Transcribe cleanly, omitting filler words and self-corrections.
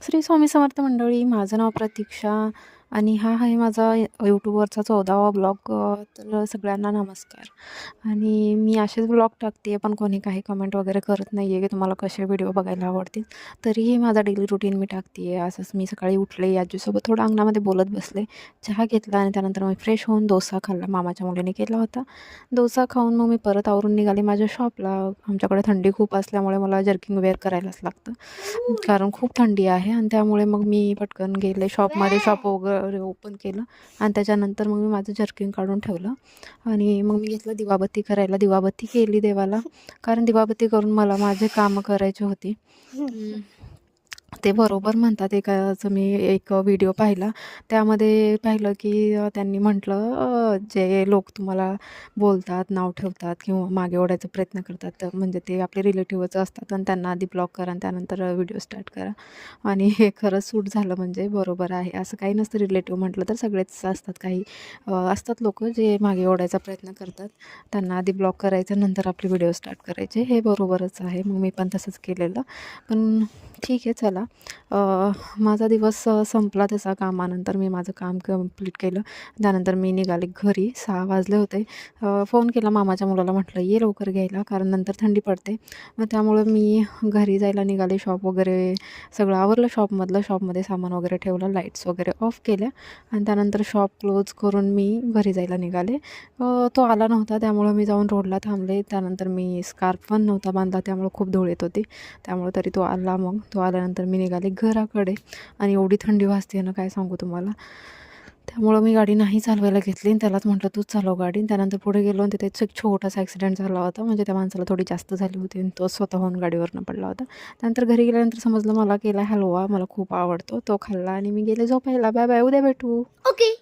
श्री स्वामी समर्थ मंडळी, माझं नाव प्रतीक्षा आणि हा आहे माझा यूट्यूबवरचा 14वा ब्लॉग. तर सगळ्यांना नमस्कार. आणि मी असेच ब्लॉग टाकते, पण कोणी काही कमेंट वगैरे करत नाही आहे की तुम्हाला कसे व्हिडिओ बघायला आवडतील. तरीही माझा डेली रुटीन मी टाकते आहे. असंच मी सकाळी उठले, आजीसोबत थोडं अंगणामध्ये बोलत बसले, चहा घेतला आणि त्यानंतर मी फ्रेश होऊन डोसा खाल्ला. मामाच्या मुलीने केला होता. डोसा खाऊन मग मी परत आवरून निघाले माझ्या शॉपला. आमच्याकडे थंडी खूप असल्यामुळे मला जर्किंग वेअर करायलाच लागतं, कारण खूप थंडी आहे. आणि त्यामुळे मग मी पटकन गेले शॉपमध्ये, शॉप वगैरे ओपन केलं आणि त्याच्यानंतर मग मी माझं जर्किंग काढून ठेवलं आणि मग मी घेतलं दिवाबत्ती करायला. दिवाबत्ती केली देवाला, कारण दिवाबत्ती करून मला माझे कामं करायची होती. ते बरोबर म्हणतात, एकाचं मी एक व्हिडिओ पाहिला, त्यामध्ये पाहिलं की त्यांनी म्हटलं जे लोक तुम्हाला बोलतात, नाव ठेवतात किंवा मागे ओढायचा प्रयत्न करतात, तर म्हणजे ते आपले रिलेटिव्हच असतात आणि त्यांना आधी ब्लॉक करा आणि त्यानंतर व्हिडिओ स्टार्ट करा. आणि हे खरंच सूट झालं, म्हणजे बरोबर आहे. असं काही नसतं, रिलेटिव्ह म्हटलं तर सगळेच असतात. काही असतात लोक जे मागे ओढायचा प्रयत्न करतात, त्यांना आधी ब्लॉक करायचं, नंतर आपले व्हिडिओ स्टार्ट करायचे. हे बरोबरच आहे. मग मी पण तसंच केलेलं. पण ठीक आहे, चला. माझा दिवस संपला तसा कामानंतर. मी माझं काम कंप्लीट केलं. त्यानंतर मी निघाले घरी. 6 वाजले होते. फोन केला मामाच्या मुलाला, म्हटलं ये लवकर घ्यायला, कारण नंतर थंडी पडते. मग त्यामुळं मी घरी जायला निघाले. शॉप वगैरे सगळं आवरलं शॉपमधलं. शॉपमध्ये सामान वगैरे ठेवलं, लाईट्स वगैरे ऑफ केल्या आणि त्यानंतर शॉप क्लोज करून मी घरी जायला निघाले. तो आला नव्हता, त्यामुळं मी जाऊन रोडला थांबले. त्यानंतर मी स्कार्फ पण नव्हता बांधला, त्यामुळं खूप धूळ येत होती. त्यामुळे तरी तो आला. मग तो आल्यानंतर मी निघाले घराकडे आणि एवढी थंडी वाजते ना, काय सांगू तुम्हाला. त्यामुळं मी गाडी नाही चालवायला घेतली आणि त्यालाच म्हटलं तूच चालव गाडी. त्यानंतर पुढे गेलो आणि तिथे एक छोटासा ॲक्सिडेंट झाला होता. म्हणजे त्या माणसाला थोडी जास्त झाली होती आणि तो स्वतःहून गाडीवरनं पडला होता. त्यानंतर घरी गेल्यानंतर समजलं मला केला हलवा मला खूप आवडतो, तो खाल्ला आणि मी गेले झोपायला. बाय बाय, उद्या भेटू. ओके.